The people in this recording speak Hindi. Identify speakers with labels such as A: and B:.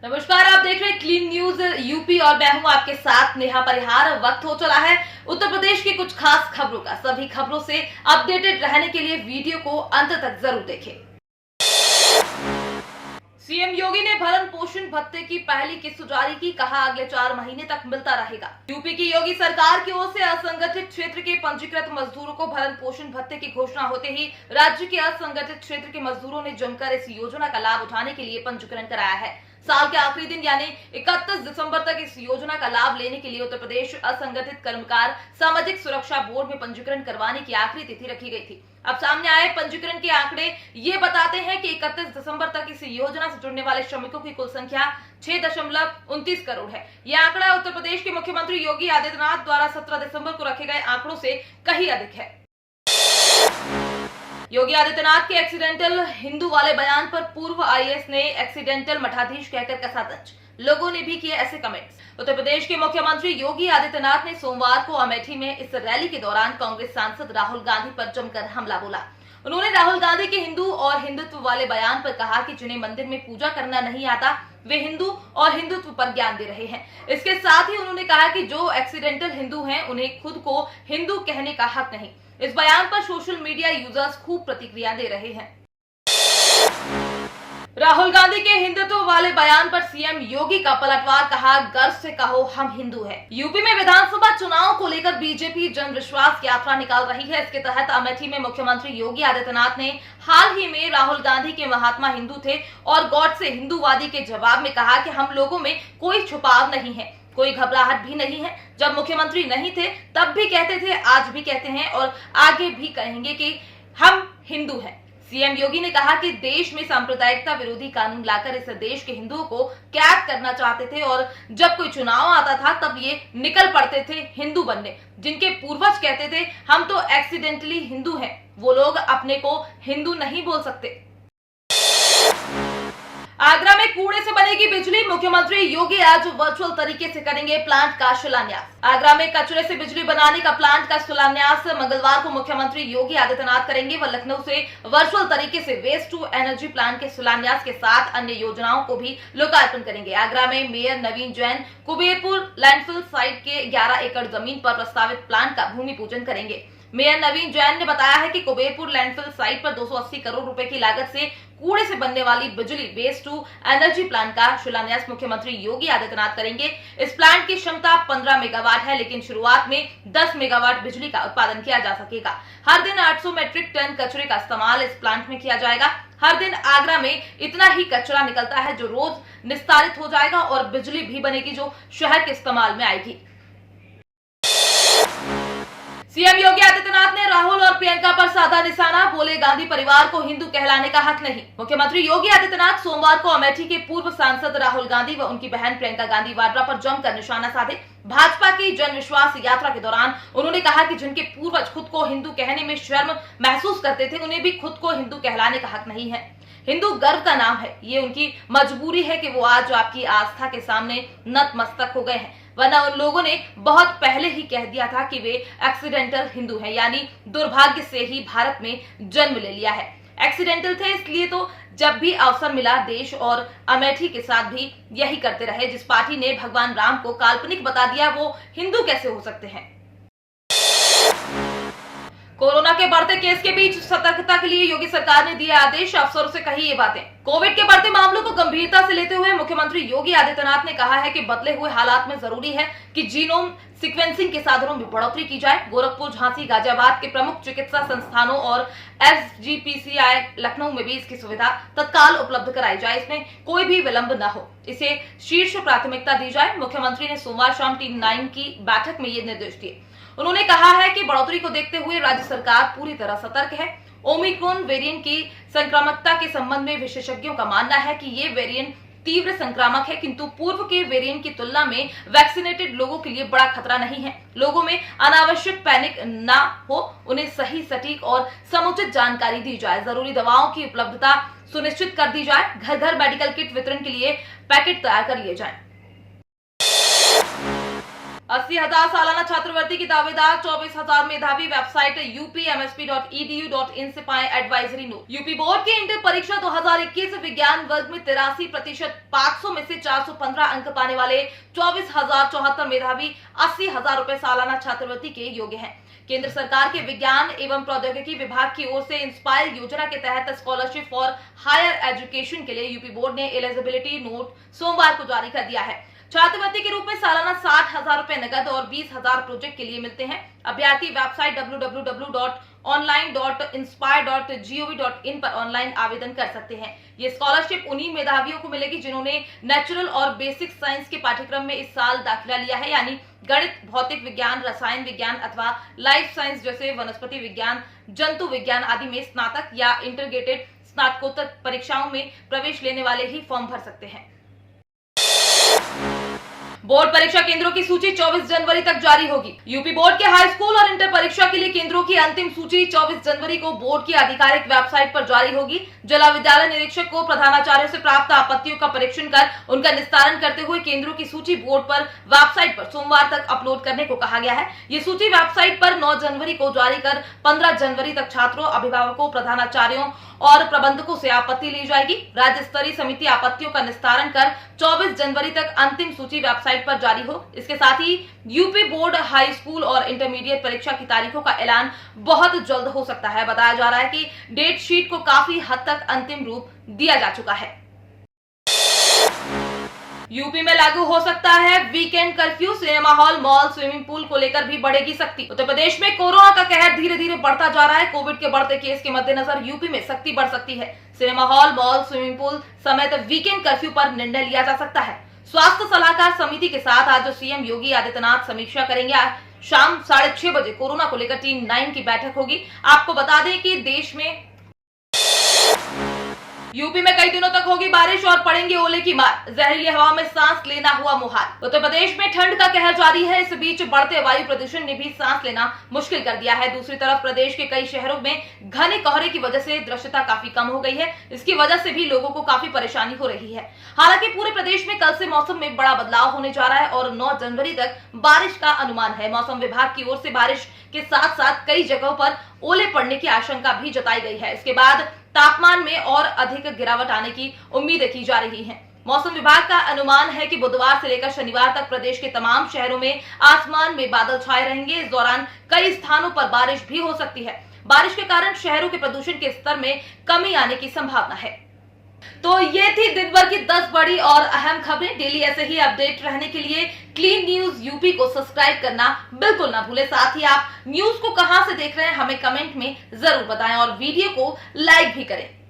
A: नमस्कार, आप देख रहे हैं क्लीन न्यूज यूपी और मैं हूं आपके साथ नेहा परिहार। वक्त हो चला है उत्तर प्रदेश की कुछ खास खबरों का। सभी खबरों से अपडेटेड रहने के लिए वीडियो को अंत तक जरूर देखें। सीएम योगी ने भरण पोषण भत्ते की पहली किस्त जारी की, कहा अगले 4 महीने तक मिलता रहेगा। यूपी की योगी सरकार की ओर से असंगठित क्षेत्र के पंजीकृत मजदूरों को भरण पोषण भत्ते की घोषणा होते ही राज्य के असंगठित क्षेत्र के मजदूरों ने जमकर इस योजना का लाभ उठाने के लिए पंजीकरण कराया है। साल के आखिरी दिन यानी 31 दिसंबर तक इस योजना का लाभ लेने के लिए उत्तर प्रदेश असंगठित कर्मकार सामाजिक सुरक्षा बोर्ड में पंजीकरण करवाने की आखिरी तिथि रखी गई थी। अब सामने आए पंजीकरण के आंकड़े ये बताते हैं कि 31 दिसंबर तक इस योजना से जुड़ने वाले श्रमिकों की कुल संख्या 6.29 करोड़ है। यह आंकड़ा उत्तर प्रदेश के मुख्यमंत्री योगी आदित्यनाथ द्वारा 17 दिसंबर को रखे गए आंकड़ों से कहीं अधिक है। योगी आदित्यनाथ के एक्सीडेंटल हिंदू वाले बयान पर पूर्व आईएएस ने एक्सीडेंटल मठाधीश कहकर कसा तंज। लोगों ने भी किए ऐसे कमेंट्स। उत्तर प्रदेश के मुख्यमंत्री योगी आदित्यनाथ ने सोमवार को अमेठी में इस रैली के दौरान कांग्रेस सांसद राहुल गांधी पर जमकर हमला बोला। उन्होंने राहुल गांधी के हिंदू और हिंदुत्व वाले बयान पर कहा कि जिन्हें मंदिर में पूजा करना नहीं आता वे हिंदू और हिंदुत्व पर ज्ञान दे रहे हैं। इसके साथ ही उन्होंने कहा कि जो एक्सीडेंटल हिंदू हैं उन्हें खुद को हिंदू कहने का हक नहीं। इस बयान पर सोशल मीडिया यूजर्स खूब प्रतिक्रिया दे रहे हैं। राहुल गांधी के हिंदुत्व वाले बयान पर सीएम योगी का पलटवार, कहा गर्व से कहो हम हिंदू हैं। यूपी में विधानसभा चुनाव को लेकर बीजेपी जन विश्वास यात्रा निकाल रही है। इसके तहत अमेठी में मुख्यमंत्री योगी आदित्यनाथ ने हाल ही में राहुल गांधी के महात्मा हिंदू थे और गॉड से हिंदूवादी के जवाब में कहा कि हम लोगों में कोई छुपाव नहीं है, कोई घबराहट भी नहीं है। जब मुख्यमंत्री नहीं थे तब भी कहते थे, आज भी कहते हैं और आगे भी कहेंगे कि हम हिंदू हैं। सीएम योगी ने कहा कि देश में सांप्रदायिकता विरोधी कानून लाकर इस देश के हिंदुओं को कैद करना चाहते थे और जब कोई चुनाव आता था तब ये निकल पड़ते थे हिंदू बनने। जिनके पूर्वज कहते थे हम तो एक्सीडेंटली हिंदू हैं, वो लोग अपने को हिंदू नहीं बोल सकते। आगरा में कूड़े से बनेगी बिजली, मुख्यमंत्री योगी आज वर्चुअल तरीके से करेंगे प्लांट का शिलान्यास। आगरा में कचरे से बिजली बनाने का प्लांट का शिलान्यास मंगलवार को मुख्यमंत्री योगी आदित्यनाथ करेंगे। वह लखनऊ से वर्चुअल तरीके से वेस्ट टू एनर्जी प्लांट के शिलान्यास के साथ अन्य योजनाओं को भी लोकार्पण करेंगे। आगरा में मेयर नवीन जैन कुबेरपुर लैंडफिल साइट के 11 एकड़ जमीन पर प्रस्तावित प्लांट का भूमि पूजन करेंगे। मेयर नवीन जैन ने बताया है कि कुबेरपुर लैंडफिल साइट पर 280 करोड़ रुपए की लागत से कूड़े से बनने वाली बिजली वेस्ट टू एनर्जी प्लांट का शिलान्यास मुख्यमंत्री योगी आदित्यनाथ करेंगे। इस प्लांट की क्षमता 15 मेगावाट है, लेकिन शुरुआत में 10 मेगावाट बिजली का उत्पादन किया जा सकेगा। हर दिन 800 मेट्रिक टन कचरे का इस्तेमाल इस प्लांट में किया जाएगा। हर दिन आगरा में इतना ही कचरा निकलता है जो रोज निस्तारित हो जाएगा और बिजली भी बनेगी जो शहर के इस्तेमाल में आएगी। सीएम योगी आदित्यनाथ ने राहुल और प्रियंका पर साधा निशाना, बोले गांधी परिवार को हिंदू कहलाने का हक नहीं। मुख्यमंत्री योगी आदित्यनाथ सोमवार को अमेठी के पूर्व सांसद राहुल गांधी व उनकी बहन प्रियंका गांधी वाड्रा पर जमकर निशाना साधे। भाजपा की जन विश्वास यात्रा के दौरान उन्होंने कहा कि जिनके पूर्वज खुद को हिंदू कहने में शर्म महसूस करते थे उन्हें भी खुद को हिंदू कहलाने का हक नहीं है। हिंदू गर्व का नाम है, ये उनकी मजबूरी है कि वो आज आपकी आस्था के सामने नतमस्तक हो गए हैं, वरना उन लोगों ने बहुत पहले ही कह दिया था कि वे एक्सीडेंटल हिंदू हैं, यानी दुर्भाग्य से ही भारत में जन्म ले लिया है। एक्सीडेंटल थे इसलिए तो जब भी अवसर मिला देश और अमेठी के साथ भी यही करते रहे। जिस पार्टी ने भगवान राम को काल्पनिक बता दिया वो हिंदू कैसे हो सकते हैं। कोरोना के बढ़ते केस के बीच सतर्कता के लिए योगी सरकार ने दिए आदेश, अफसरों से कही ये बातें। कोविड के बढ़ते मामलों को गंभीरता से लेते हुए मुख्यमंत्री योगी आदित्यनाथ ने कहा है कि बदले हुए हालात में जरूरी है कि जीनोम सीक्वेंसिंग के साधनों में बढ़ोतरी की जाए। गोरखपुर, झांसी, गाजियाबाद के प्रमुख चिकित्सा संस्थानों और एसजीपीसीआई लखनऊ में भी इसकी सुविधा तत्काल उपलब्ध कराई जाए, इसमें कोई भी विलंब न हो, इसे शीर्ष प्राथमिकता दी जाए। मुख्यमंत्री ने सोमवार शाम टीम 9 की बैठक में ये निर्देश दिए। उन्होंने कहा है कि बढ़ोतरी को देखते हुए राज्य सरकार पूरी तरह सतर्क है। ओमिक्रॉन वेरिएंट की संक्रामकता के संबंध में विशेषज्ञों का मानना है कि ये वेरिएंट तीव्र संक्रामक है, किंतु पूर्व के वेरिएंट की तुलना में वैक्सीनेटेड लोगों के लिए बड़ा खतरा नहीं है। लोगों में अनावश्यक पैनिक न हो, उन्हें सही, सटीक और समुचित जानकारी दी जाए। जरूरी दवाओं की उपलब्धता सुनिश्चित कर दी जाए। घर घर मेडिकल किट वितरण के लिए पैकेट तैयार कर लिए जाएं। 80,000 सालाना छात्रवृत्ति की दावेदार 24,000 मेधावी। वेबसाइट upmsp.edu.in से पाएं एडवाइजरी नोट। यूपी बोर्ड की इंटर परीक्षा 2021 विज्ञान वर्ग में 83% 500 में से 415 अंक पाने वाले 24,074 मेधावी 80,000 रुपए सालाना छात्रवृत्ति के योग्य हैं। केंद्र सरकार के विज्ञान एवं प्रौद्योगिकी विभाग की ओर से इंस्पायर योजना के तहत स्कॉलरशिप फॉर हायर एजुकेशन के लिए यूपी बोर्ड ने एलिजिबिलिटी नोट सोमवार को जारी कर दिया है। छात्रवृत्ति के रूप में सालाना 60,000 रुपए नकद और 20,000 प्रोजेक्ट के लिए मिलते हैं। अभ्यर्थी वेबसाइट www.online.inspire.gov.in पर ऑनलाइन आवेदन कर सकते हैं। ये स्कॉलरशिप उन्हीं मेधावियों को मिलेगी जिन्होंने नेचुरल और बेसिक साइंस के पाठ्यक्रम में इस साल दाखिला लिया है, यानी गणित, भौतिक विज्ञान, रसायन विज्ञान अथवा लाइफ साइंस जैसे वनस्पति विज्ञान, जंतु विज्ञान आदि में स्नातक या इंटीग्रेटेड स्नातकोत्तर परीक्षाओं में प्रवेश लेने वाले ही फॉर्म भर सकते हैं। बोर्ड परीक्षा केंद्रों की सूची 24 जनवरी तक जारी होगी। यूपी बोर्ड के हाई स्कूल और इंटर परीक्षा के लिए केंद्रों की अंतिम सूची 24 जनवरी को बोर्ड की आधिकारिक वेबसाइट पर जारी होगी। जिला विद्यालय निरीक्षक को प्रधानाचार्यों से प्राप्त आपत्तियों का परीक्षण कर उनका निस्तारण करते हुए केंद्रों की सूची बोर्ड पर वेबसाइट पर सोमवार तक अपलोड करने को कहा गया है। ये सूची वेबसाइट पर 9 जनवरी को जारी कर 15 जनवरी तक छात्रों, अभिभावकों, प्रधानाचार्यों और प्रबंधकों से आपत्ति ली जाएगी। राज्य स्तरीय समिति आपत्तियों का निस्तारण कर 24 जनवरी तक अंतिम सूची वेबसाइट पर जारी हो। इसके साथ ही यूपी बोर्ड हाई स्कूल और इंटरमीडिएट परीक्षा की तारीखों का ऐलान बहुत जल्द हो सकता है। बताया जा रहा है कि डेट शीट को काफी हद तक अंतिम रूप दिया जा चुका है। यूपी में लागू हो सकता है weekend curfew. Cinema hall, mall, swimming pool को लेकर भी बढ़ेगी सख्ती। उत्तर प्रदेश में कोरोना का कहर धीरे धीरे बढ़ता जा रहा है। कोविड के बढ़ते केस के मद्देनजर यूपी में सख्ती बढ़ सकती है। Cinema hall, mall, swimming pool समेत वीकेंड कर्फ्यू पर निर्णय लिया जा सकता है। स्वास्थ्य सलाहकार समिति के साथ आज सीएम योगी आदित्यनाथ समीक्षा करेंगे। शाम 6:30 बजे कोरोना को लेकर टीम 9 की बैठक होगी। आपको बता दें कि देश में यूपी में कई दिनों तक होगी बारिश और पड़ेंगे ओले की मार। जहरीली हवा में सांस लेना हुआ मुहाल। उत्तर प्रदेश में ठंड का कहर जारी है। इस बीच बढ़ते वायु प्रदूषण ने भी सांस लेना मुश्किल कर दिया है। दूसरी तरफ प्रदेश के कई शहरों में घने कोहरे की वजह से दृश्यता काफी कम हो गई है। इसकी वजह से भी लोगों को काफी परेशानी हो रही है। हालांकि पूरे प्रदेश में कल से मौसम में बड़ा बदलाव होने जा रहा है और 9 जनवरी तक बारिश का अनुमान है। मौसम विभाग की ओर से बारिश के साथ साथ कई जगहों पर ओले पड़ने की आशंका भी जताई गई है। इसके बाद तापमान में और अधिक गिरावट आने की उम्मीदें की जा रही हैं। मौसम विभाग का अनुमान है कि बुधवार से लेकर शनिवार तक प्रदेश के तमाम शहरों में आसमान में बादल छाए रहेंगे। इस दौरान कई स्थानों पर बारिश भी हो सकती है। बारिश के कारण शहरों के प्रदूषण के स्तर में कमी आने की संभावना है। तो ये थी दिन भर की 10 बड़ी और अहम खबरें। डेली ऐसे ही अपडेट रहने के लिए क्लीन न्यूज यूपी को सब्सक्राइब करना बिल्कुल ना भूलें। साथ ही आप न्यूज को कहां से देख रहे हैं हमें कमेंट में जरूर बताएं और वीडियो को लाइक भी करें।